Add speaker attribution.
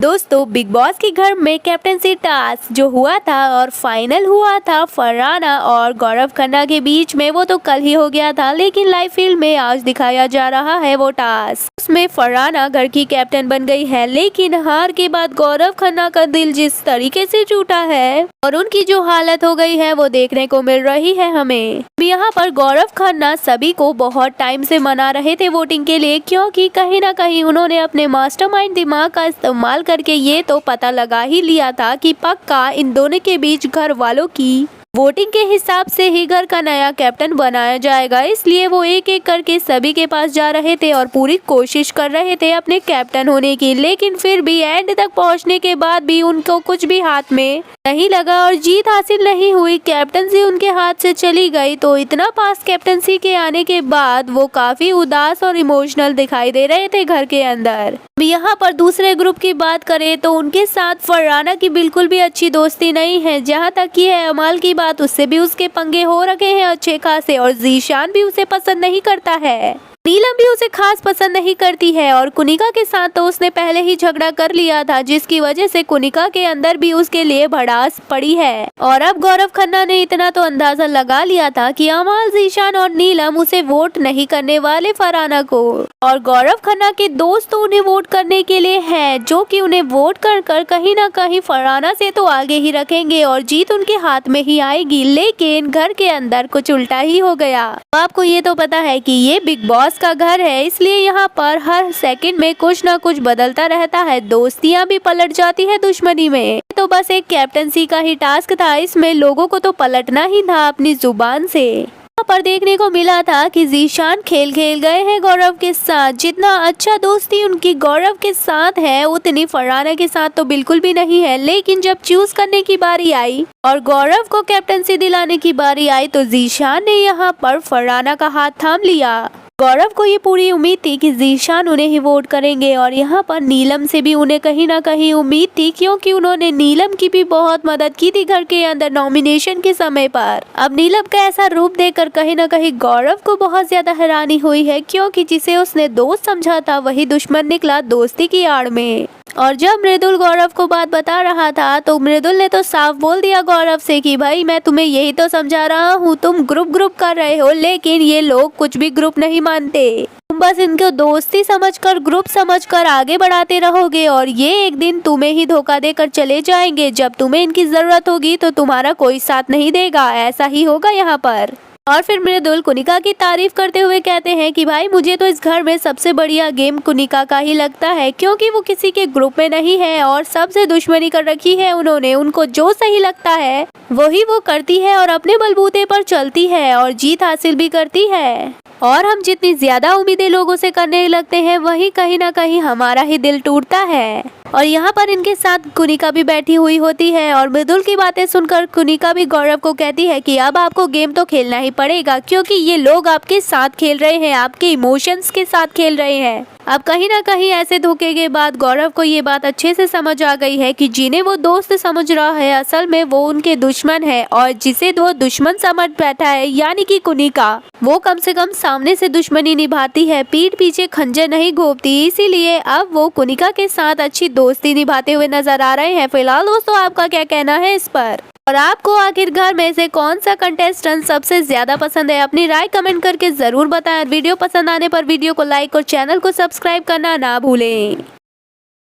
Speaker 1: दोस्तों big boss के घर में कैप्टेंसी टास्क जो हुआ था और फाइनल हुआ था फरहाना और गौरव खन्ना के बीच में, वो तो कल ही हो गया था, लेकिन लाइव फील्ड में आज दिखाया जा रहा है वो टास्क। उसमें फरहाना घर की कैप्टन बन गई है, लेकिन हार के बाद गौरव खन्ना का दिल जिस तरीके से टूटा है और उनकी जो हालत हो गई है वो देखने को मिल रही है हमें। यहाँ पर गौरव खन्ना सभी को बहुत टाइम से मना रहे थे वोटिंग के लिए, क्योंकि कहीं ना कहीं उन्होंने अपने मास्टरमाइंड दिमाग का इस्तेमाल करके ये तो पता लगा ही लिया था कि पक्का इन दोनों के बीच घर वालों की वोटिंग के हिसाब से ही घर का नया कैप्टन बनाया जाएगा। इसलिए वो एक एक करके सभी के पास जा रहे थे और पूरी कोशिश कर रहे थे अपने कैप्टन होने की, लेकिन फिर भी एंड तक पहुंचने के बाद भी उनको कुछ भी हाथ में नहीं लगा और जीत हासिल नहीं हुई। कैप्टनसी उनके हाथ से चली गई। तो इतना पास कैप्टनसी के आने के बाद वो काफी उदास और इमोशनल दिखाई दे रहे थे घर के अंदर। यहाँ पर दूसरे ग्रुप की बात करें तो उनके साथ फरहाना की बिल्कुल भी अच्छी दोस्ती नहीं है। जहाँ तक की है अमाल की बात, उससे भी उसके पंगे हो रखे हैं अच्छे खासे और ज़ीशान भी उसे पसंद नहीं करता है। नीलम भी उसे खास पसंद नहीं करती है और कुनिका के साथ तो उसने पहले ही झगड़ा कर लिया था, जिसकी वजह से कुनिका के अंदर भी उसके लिए भड़ास पड़ी है। और अब गौरव खन्ना ने इतना तो अंदाजा लगा लिया था कि अमाल, ज़ीशान और नीलम उसे वोट नहीं करने वाले फरहाना को, और गौरव खन्ना के दोस्त तो उन्हें वोट करने के लिए हैं, जो कि उन्हें वोट कर कहीं ना कहीं फरहाना से तो आगे ही रखेंगे और जीत उनके हाथ में ही आएगी। लेकिन घर के अंदर कुछ उल्टा ही हो गया। आपको ये तो पता है कि ये बिग बॉस का घर है, इसलिए यहाँ पर हर सेकंड में कुछ ना कुछ बदलता रहता है। दोस्तियाँ भी पलट जाती है दुश्मनी में। तो बस एक कैप्टनसी का ही टास्क था, इसमें लोगों को तो पलटना ही था अपनी जुबान से। यहाँ पर देखने को मिला था कि ज़ीशान खेल गए हैं गौरव के साथ। जितना अच्छा दोस्ती उनकी गौरव के साथ है, उतनी फरहाना के साथ तो बिल्कुल भी नहीं है। लेकिन जब चूज करने की बारी आई और गौरव को कैप्टनसी दिलाने की बारी आई, तो ज़ीशान ने यहाँ पर फरहाना का हाथ थाम लिया। गौरव को ये पूरी उम्मीद थी कि ज़ीशान उन्हें ही वोट करेंगे और यहाँ पर नीलम से भी उन्हें कहीं ना कहीं उम्मीद थी, क्योंकि उन्होंने नीलम की भी बहुत मदद की थी घर के अंदर नॉमिनेशन के समय पर। अब नीलम का ऐसा रूप देखकर कहीं ना कहीं गौरव को बहुत ज्यादा हैरानी हुई है, क्योंकि जिसे उसने दोस्त समझा था वही दुश्मन निकला दोस्ती की आड़ में। और जब मृदुल गौरव को बात बता रहा था तो मृदुल ने तो साफ बोल दिया गौरव से कि भाई मैं तुम्हें यही तो समझा रहा हूँ, तुम ग्रुप कर रहे हो, लेकिन ये लोग कुछ भी ग्रुप नहीं मानते। तुम बस इनको दोस्ती समझकर, ग्रुप समझकर आगे बढ़ाते रहोगे और ये एक दिन तुम्हें ही धोखा देकर चले जाएंगे। जब तुम्हें इनकी जरूरत होगी तो तुम्हारा कोई साथ नहीं देगा। ऐसा ही होगा यहाँ पर। और फिर मृदुल कुनिका की तारीफ करते हुए कहते हैं कि भाई मुझे तो इस घर में सबसे बढ़िया गेम कुनिका का ही लगता है, क्योंकि वो किसी के ग्रुप में नहीं है और सबसे दुश्मनी कर रखी है उन्होंने। उनको जो सही लगता है वही वो करती है और अपने बलबूते पर चलती है और जीत हासिल भी करती है। और हम जितनी ज्यादा उम्मीदें लोगों से करने लगते हैं, वही कहीं ना कहीं हमारा ही दिल टूटता है। और यहाँ पर इनके साथ कुनिका भी बैठी हुई होती है और मृदुल की बातें सुनकर कुनिका भी गौरव को कहती है कि अब आपको गेम तो खेलना ही पड़ेगा, क्योंकि ये लोग आपके साथ खेल रहे हैं, आपके इमोशंस के साथ खेल रहे हैं। अब कहीं ना कहीं ऐसे धोखे के बाद गौरव को ये बात अच्छे से समझ आ गई है कि जिन्हें वो दोस्त समझ रहा है असल में वो उनके दुश्मन है, और जिसे वो दुश्मन समझ बैठा है यानी कि कुनिका, वो कम से कम सामने से दुश्मनी निभाती है, पीठ पीछे खंजर नहीं घोंपती। इसीलिए अब वो कुनिका के साथ अच्छी दोस्ती निभाते हुए नजर आ रहे हैं। फिलहाल दोस्तों आपका क्या कहना है इस पर, और आपको आखिर घर में से कौन सा कंटेस्टेंट सबसे ज्यादा पसंद है? अपनी राय कमेंट करके जरूर बताएं। वीडियो पसंद आने पर वीडियो को लाइक और चैनल को सब्सक्राइब करना ना भूलें।